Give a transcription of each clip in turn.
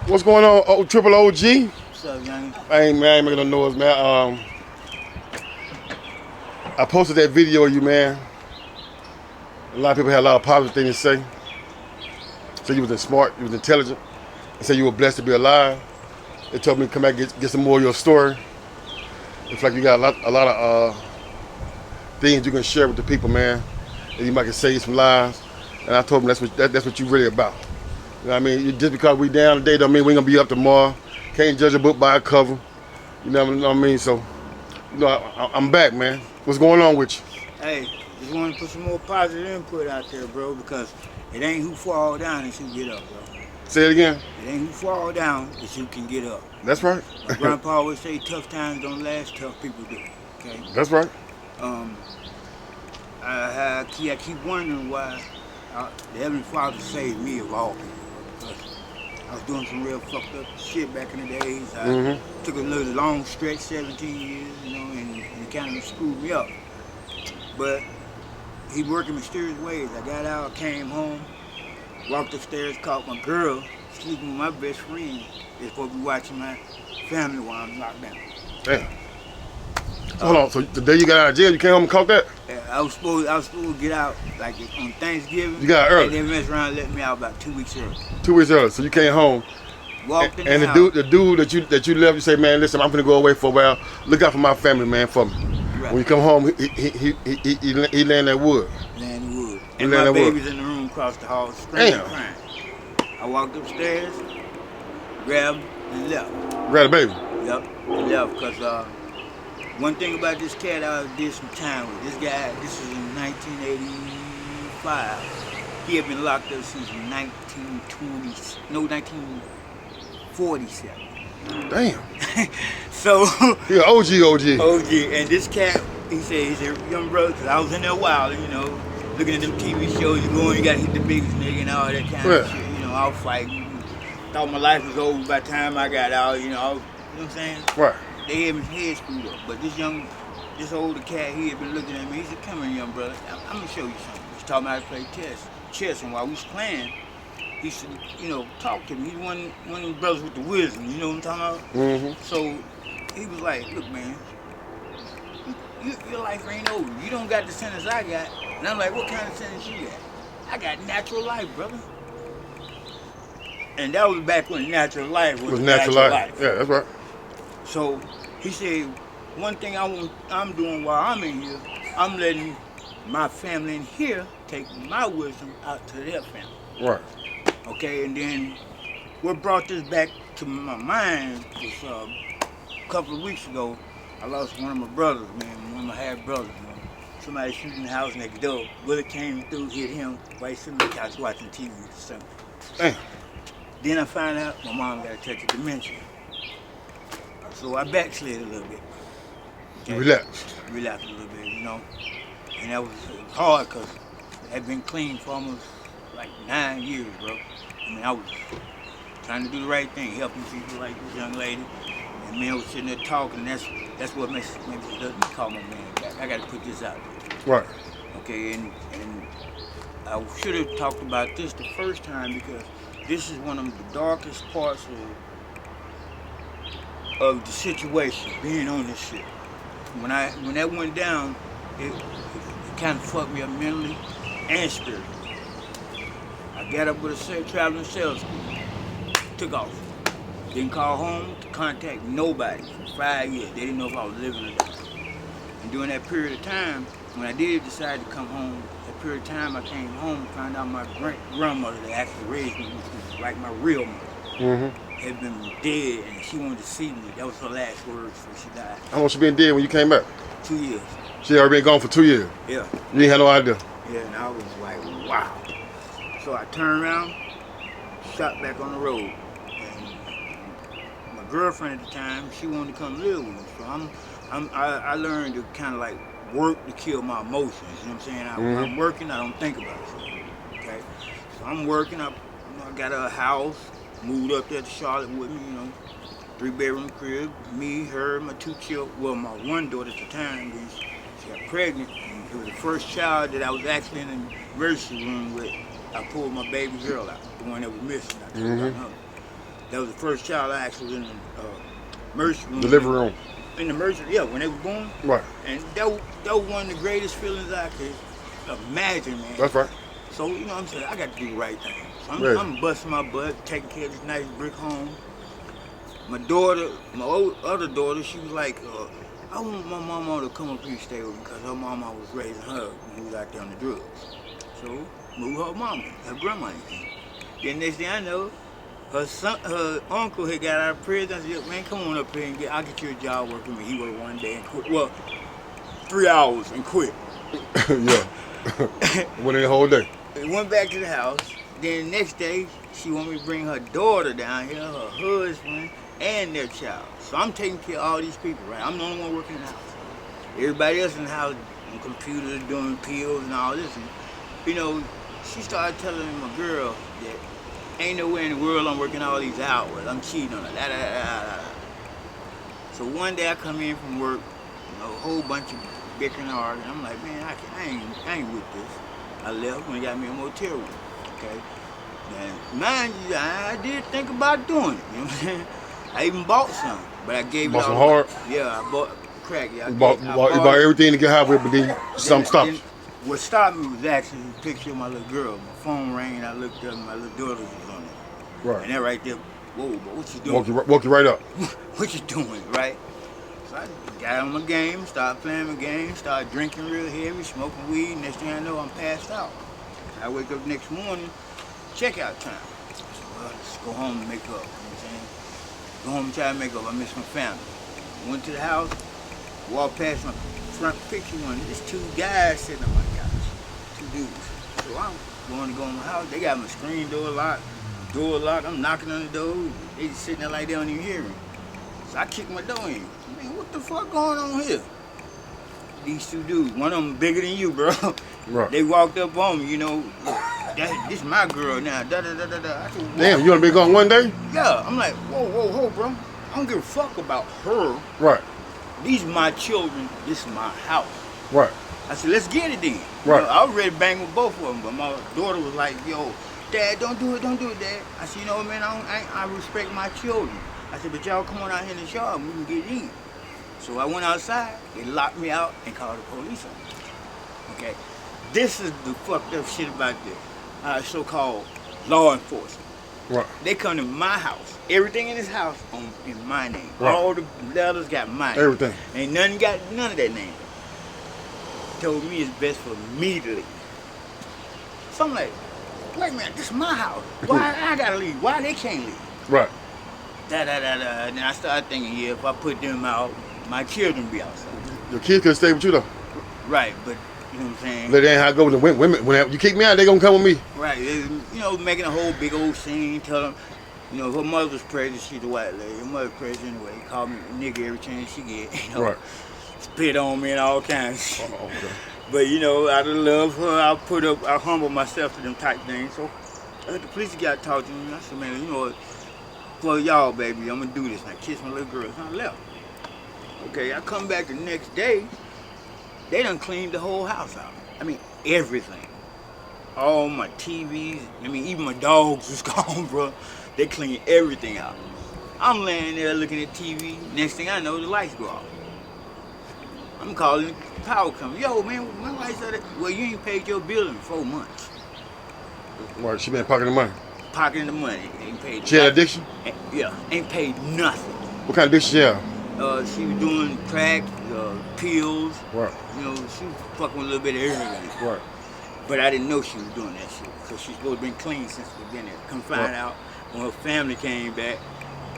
What's going on, Triple OG? What's up, young? I ain't making no noise, man. I posted that video of you, man. A lot of people had a lot of positive things to say. Said you was smart, you was intelligent. They said you were blessed to be alive. They told me to come back and get some more of your story. It's like you got a lot of things you can share with the people, man. And you might can save some lives. And I told them that's what you really about. You know what I mean? Just because we down today don't mean we ain't gonna be up tomorrow. Can't judge a book by a cover. You know what I mean? So, you know, I'm back, man. What's going on with you? Hey, just want to put some more positive input out there, bro, because it ain't who fall down, it's who get up, bro. Say it again. It ain't who fall down, it's who can get up. That's right. My grandpa always say tough times don't last, tough people do. Okay. That's right. I keep wondering why the Heavenly Father saved me of all people. Because I was doing some real fucked up shit back in the days. I took a little long stretch, 17 years, you know, and it kind of screwed me up. But he worked in mysterious ways. I got out, came home, walked upstairs, caught my girl sleeping with my best friend. They're supposed to be watching my family while I'm locked down. Damn. So hold on. So the day you got out of jail, you came home and caught that? Yeah, I was supposed to get out like on Thanksgiving. You got out early. And then messed around and let me out about 2 weeks early. 2 weeks early. So you came home. Walked in and the house. the dude that you left, you say, man, listen, I'm gonna go away for a while. Look out for my family, man, for me. Right. When you come home, he lay in that wood. Laying in the wood. And my baby's in the room across the hall, screaming, crying. I walked upstairs, grabbed and left. Grabbed the baby? Yep, and left, because one thing about this cat I did some time with, this guy, this was in 1985. He had been locked up since 1947. Damn. So you're OG. OG, and this cat, he said, young brother, because I was in there a while, you know, looking at them TV shows, you gotta hit the biggest nigga and all that kind of shit. You know, I was fighting. Thought my life was over by the time I got out, you know, you know what I'm saying? Right. They had his head screwed up, but this older cat, he had been looking at me. He said, "Come here, young brother. I'm gonna show you something." He's taught me how to play chess, and while we was playing, he said, you know, talk to me. He's one of them brothers with the wisdom. You know what I'm talking about? So he was like, "Look, man, your life ain't over. You don't got the sentence I got." And I'm like, "What kind of sentence you got?" "I got natural life, brother." And that was back when natural life was natural life. Yeah, that's right. So he said, one thing I'm doing while I'm in here, I'm letting my family in here take my wisdom out to their family. Right. Okay, and then what brought this back to my mind was a couple of weeks ago, I lost one of my brothers, man, one of my half brothers, man. Somebody shooting the house next door. Bullet came through, hit him, while he's sitting on the couch watching TV or something. Damn. Then I found out my mom got a touch of dementia. So I backslid a little bit. Okay? Relapsed a little bit, you know. And that was hard because I had been clean for almost like 9 years, bro. I mean, I was trying to do the right thing, helping people like this young lady. And man was sitting there talking, and that's what makes me call my man back. I got to put this out there. Right. Okay, and I should have talked about this the first time because this is one of the darkest parts of the situation, being on this shit. When that went down, it kind of fucked me up mentally and spiritually. I got up with a traveling sales school, took off. Didn't call home to contact nobody for 5 years. They didn't know if I was living or not. And during that period of time, when I did decide to come home, that period of time I came home and found out my grandmother that actually raised me, which was like my real mother, had been dead, and she wanted to see me. That was her last words before she died. How long she been dead when you came back? 2 years. She already been gone for 2 years? Yeah. You ain't had no idea? Yeah, and I was like, wow. So I turned around, shot back on the road. And my girlfriend at the time, she wanted to come live with me. So I learned to kind of like work to kill my emotions. You know what I'm saying? When I'm working, I don't think about it. Okay? So I'm working, I got a house, moved up there to Charlotte with me, you know, 3-bedroom crib, me, her, my 2 children, well, my one daughter at the time, then she got pregnant, and it was the first child that I was actually in the emergency room with. I pulled my baby girl out, the one that was missing. I took her. That was the first child I actually was in the emergency room. Delivery room. In the emergency, yeah, when they were born. Right. And that was one of the greatest feelings I could imagine, man. That's right. So, you know what I'm saying? I got to do the right thing. So I'm busting my butt, taking care of this nice brick home. My daughter, other daughter, she was like, I want my mama to come up here and stay with me because her mama was raising her when we was out there on the drugs. So, move her mama, her grandma in here. Then next thing I know, her uncle had got out of prison. I said, man, come on up here and I'll get you a job working with me. He worked one day and quit. Well, 3 hours and quit. Yeah. Went in the whole day. Went back to the house. Then the next day, she wanted me to bring her daughter down here, her husband, and their child. So I'm taking care of all these people, right? I'm the only one working in the house. Everybody else in the house on computers, doing pills and all this. And, you know, she started telling my girl that ain't nowhere in the world I'm working all these hours. I'm cheating on her. Da, da, da, da, da. So one day I come in from work, you know, a whole bunch of bickering and arguing. I'm like, man, I ain't with this. I left when they got me a motel room. Okay. Now, mind you, I did think about doing it. You know what I'm saying? I even bought some, but I gave bought it some all. hard? Yeah, I bought crack. Yeah, You bought everything to get high with, but then something stopped you. What stopped me was actually a picture of my little girl. My phone rang and I looked up and my little daughter was on it. Right. And that right there, whoa, but what you doing? Woke you right up. What you doing, right? So I got on my game, started playing my game, started drinking real heavy, smoking weed. Next thing I know, I'm passed out. I wake up next morning, checkout time. I said, well, let's go home and make up. You know what I'm saying? Go home and try to make up. I miss my family. Went to the house, walked past my front picture one. There's 2 guys sitting on my couch. 2 dudes. So I'm going to go in my house. They got my screen door locked. I'm knocking on the door. They just sitting there like they don't even hear me. So I kick my door in. Man, what the fuck going on here? These 2 dudes, one of them bigger than you, bro. Right. They walked up on me, you know. This my girl now. Da da da da da. I said, damn, you wanna be gone one day? Yeah. I'm like, whoa, bro. I don't give a fuck about her. Right. These are my children. This is my house. Right. I said, let's get it then. Right. You know, I was ready to bang with both of them, but my daughter was like, yo, Dad, don't do it, Dad. I said, you know what, man, I respect my children. I said, but y'all come on out here in the yard and we can get in. So I went outside, they locked me out and called the police on me. Okay? This is the fucked up shit about this. So-called law enforcement. Right. They come to my house. Everything in this house in my name. Right. All the letters got my name. Everything. Ain't nothing got none of that name. Told me it's best for me to leave. So I'm like, wait a minute, this is my house. Why I gotta leave? Why they can't leave? Right. Da da da da. And then I started thinking, yeah, if I put them out, my children be outside. Your kids could stay with you though. Right, but you know what I'm saying? Let ain't how it go with the women. When you kick me out, they gonna come with me. Right, you know, making a whole big old scene, tell them, you know, if her mother's pregnant, she's a white lady. Her mother's pregnant anyway. Call me nigga every chance she get. You know, Right. spit on me and all kinds of shit. Okay. But you know, out of love for her, I humble myself to them type things. So the police got to talk to me. I said, man, you know what? For y'all, baby, I'm gonna do this. And I kissed my little girl. So I left. Okay, I come back the next day. They done cleaned the whole house out. I mean, everything. All my TVs. I mean, even my dogs was gone, bro. They cleaned everything out. I'm laying there looking at TV. Next thing I know, the lights go off. I'm calling the power company. Yo, man, my lights are. Well, you ain't paid your bill in 4 months. Right. She been pocketing the money. Pocketing the money. Ain't paid. She had addiction. Yeah, ain't paid nothing. What kind of addiction she had? She was doing crack, pills. Right. You know, she was fucking with a little bit of everything. Right. But I didn't know she was doing that shit. Because she's supposed to be clean since we've been there. Come find out when her family came back,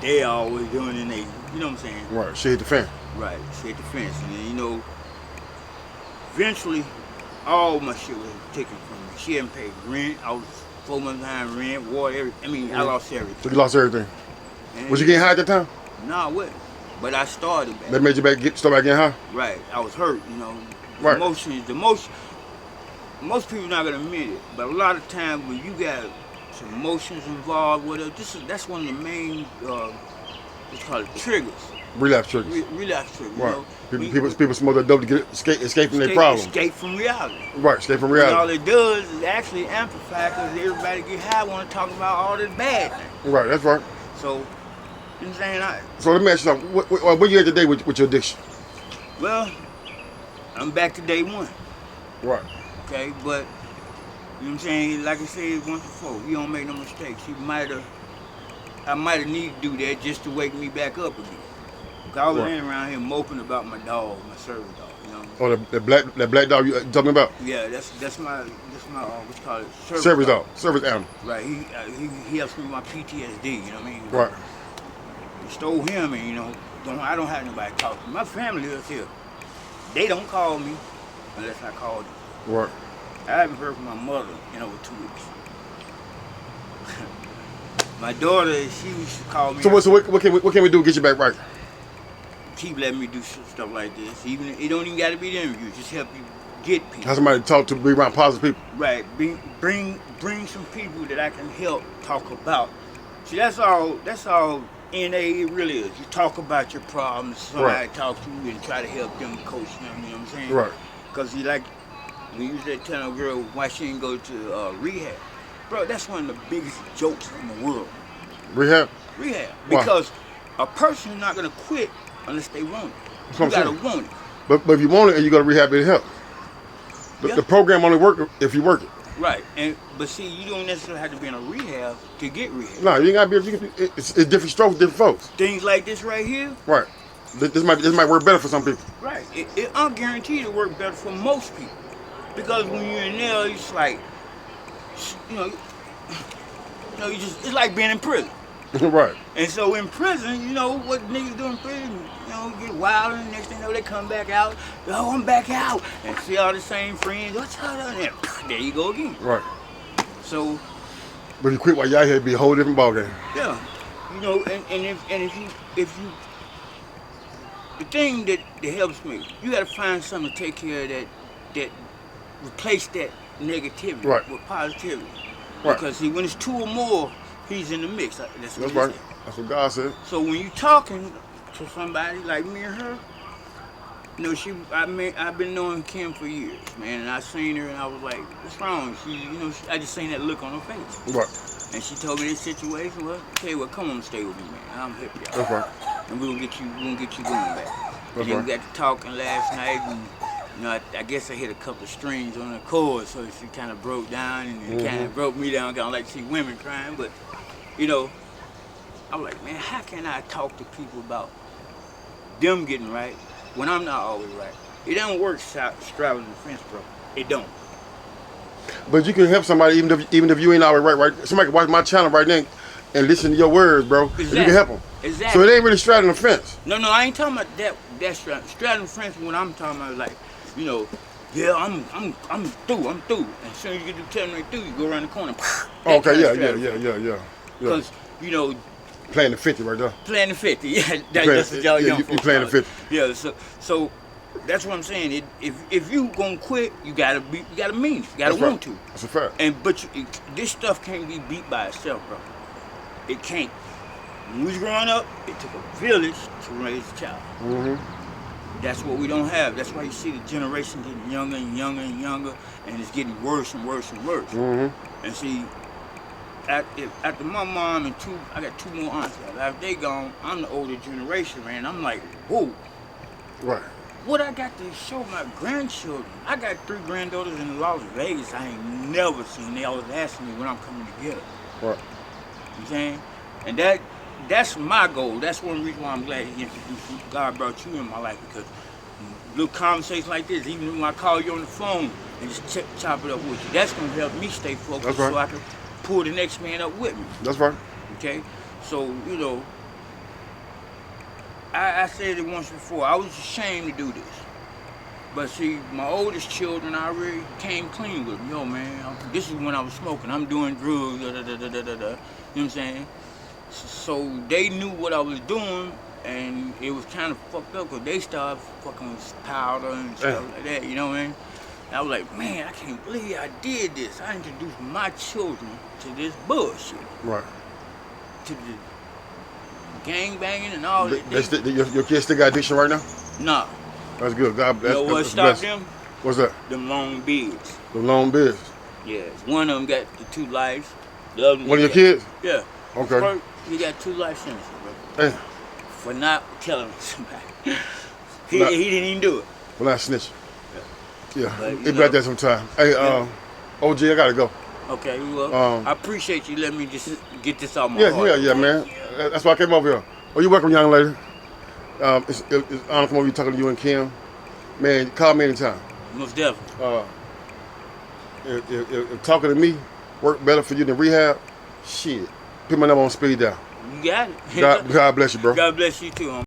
they always doing it. You know what I'm saying? Right. She hit the fan. Right. She hit the fence. And then, you know, eventually, all my shit was taken from me. She hadn't paid rent. I was 4 months behind rent, water, everything. I mean, I lost everything. So you lost everything. And Was you getting high at that time? No, I wasn't. But I started back. That made you start back getting high? Right. I was hurt, you know. Right. Most people not gonna admit it, but a lot of times when you got some emotions involved with it, that's one of the main let's call it triggers. Relapse triggers. Relapse triggers. Right. You know? People smoke that dope to escape from their problem. Escape from reality. Right, escape from And reality. all it does is actually amplify because everybody get high want to talk about all this bad things. Right, that's right. So, you know what I'm saying? So let me ask you something. Where you at today with your addiction? Well, I'm back to day one. Right. Okay, but you know what I'm saying? Like I said once before, he don't make no mistakes. I might have needed to do that just to wake me back up again. Cause I was Right. laying around here moping about my dog, my service dog. You know. Oh, that black dog you talking about? Yeah, that's my what's called it Service dog, service animal. Right. He helps me with my PTSD. You know what I mean? Right. I stole him, and I don't have nobody to talk to. My family lives here. They don't call me unless I call them. Right. I haven't heard from my mother in over 2 weeks. My daughter, she used to call me. So what can we do to get you back right? Keep letting me do stuff like this. Even it don't even got to be the interview. Just help you get people. Have somebody to talk to, be around positive people. Right. Bring some people that I can help talk about. See, that's all NA really is. You talk about your problems, somebody talk to you and try to help them coach them, you know what I'm saying? Right. Because when you said tell a girl why she didn't go to rehab, bro, that's one of the biggest jokes in the world. Rehab? Rehab. Why? Because a person is not going to quit unless they want it. You got to want it. But if you want it and you go to rehab, it'll help. The program only work if you work it. Right, but see, you don't necessarily have to be in a rehab to get rehab. No, you ain't gotta be. It's different strokes, different folks. Things like this right here. Right. This might work better for some people. Right. I'm guaranteed it work better for most people, because when you're in there, it's like, it's like being in prison. Right. And so in prison, you know what niggas do in prison? Get wild, and the next thing you know, they come back out. Oh, I'm back out, and see all the same friends. What's up there? There you go again. Right. So. But you quit while y'all here, it'd be a whole different ballgame. Yeah. If you, the thing that helps me, you got to find something to take care of that replace that negativity with positivity. Right. Because see, when it's two or more, he's in the mix. That's right. Said. That's what God said. So when you talking to somebody like me and her, I've been knowing Kim for years, man, and I seen her and I was like, what's wrong? I just seen that look on her face. Right. And she told me this situation. Well, okay, come on, stay with me, man. I'm here for y'all. That's right. And we're gonna get you going back. That's and then right. we got to talking last night, and I guess I hit a couple of strings on the chord, so she kind of broke down, and it kind of broke me down. I don't like to see women crying, but I was like, man, how can I talk to people about them getting right when I'm not always right? It don't work straddling the fence, bro. It don't. But you can help somebody even if you ain't always right. Somebody can watch my channel right now and listen to your words, bro. Exactly. And you can help them. Exactly. So it ain't really straddling the fence. No, I ain't talking about that straddling the fence. When I'm talking about, like, yeah, I'm through. I'm through. And as soon as you get to 10 right through, you go around the corner. Okay, yeah. Because playing the 50 right there. Playing the 50, yeah. That's what y'all young folks you playing the 50. Yeah, so that's what I'm saying. If you gonna quit, you gotta mean it. You gotta want to. That's a fact. But this stuff can't be beat by itself, bro. It can't. When we was growing up, it took a village to raise a child. Mm-hmm. That's what we don't have. That's why you see the generation getting younger and younger and younger, and it's getting worse and worse and worse. Mm-hmm. And see, after my mom and I got two more aunts. After they gone, I'm the older generation, man. I'm like, whoa. Right. What I got to show my grandchildren? I got 3 granddaughters in Las Vegas I ain't never seen. They always asking me when I'm coming together. Right. You know what I'm saying? And that's my goal. That's one reason why I'm glad God brought you in my life, because little conversations like this, even when I call you on the phone and just chop it up with you, that's going to help me stay focused so I can pull the next man up with me. That's right. Okay? So, I said it once before, I was ashamed to do this. But see, my oldest children, I already came clean with them. Yo, man, this is when I was smoking. I'm doing drugs, You know what I'm saying? So they knew what I was doing, and it was kind of fucked up because they started fucking with powder and stuff like that, you know what I mean? And I was like, man, I can't believe I did this. I introduced my children to this bullshit. Right. To the gang banging and all that. Your kids still got addiction right now? Nah. That's good. God bless. You know what stopped them? What's that? Them long beards. The long beards. Yeah. One of them got the 2 lives. The other one of your kids? Yeah. Okay. He got 2 life sentences, bro. Damn. For not killing somebody. He Not- didn't even do it. Well, not snitching. Yeah, But, you it be know. like that sometime. Hey, Yeah. OG, I gotta go. Okay, well, I appreciate you letting me just get this out my heart. Yeah, man. That's why I came over here. Oh, you welcome, young lady. It's honor to come over here talking to you and Kim. Man, call me anytime. Most definitely. If talking to me work better for you than rehab, shit, put my number on speed down. You got it. God bless you, bro. God bless you too, homie.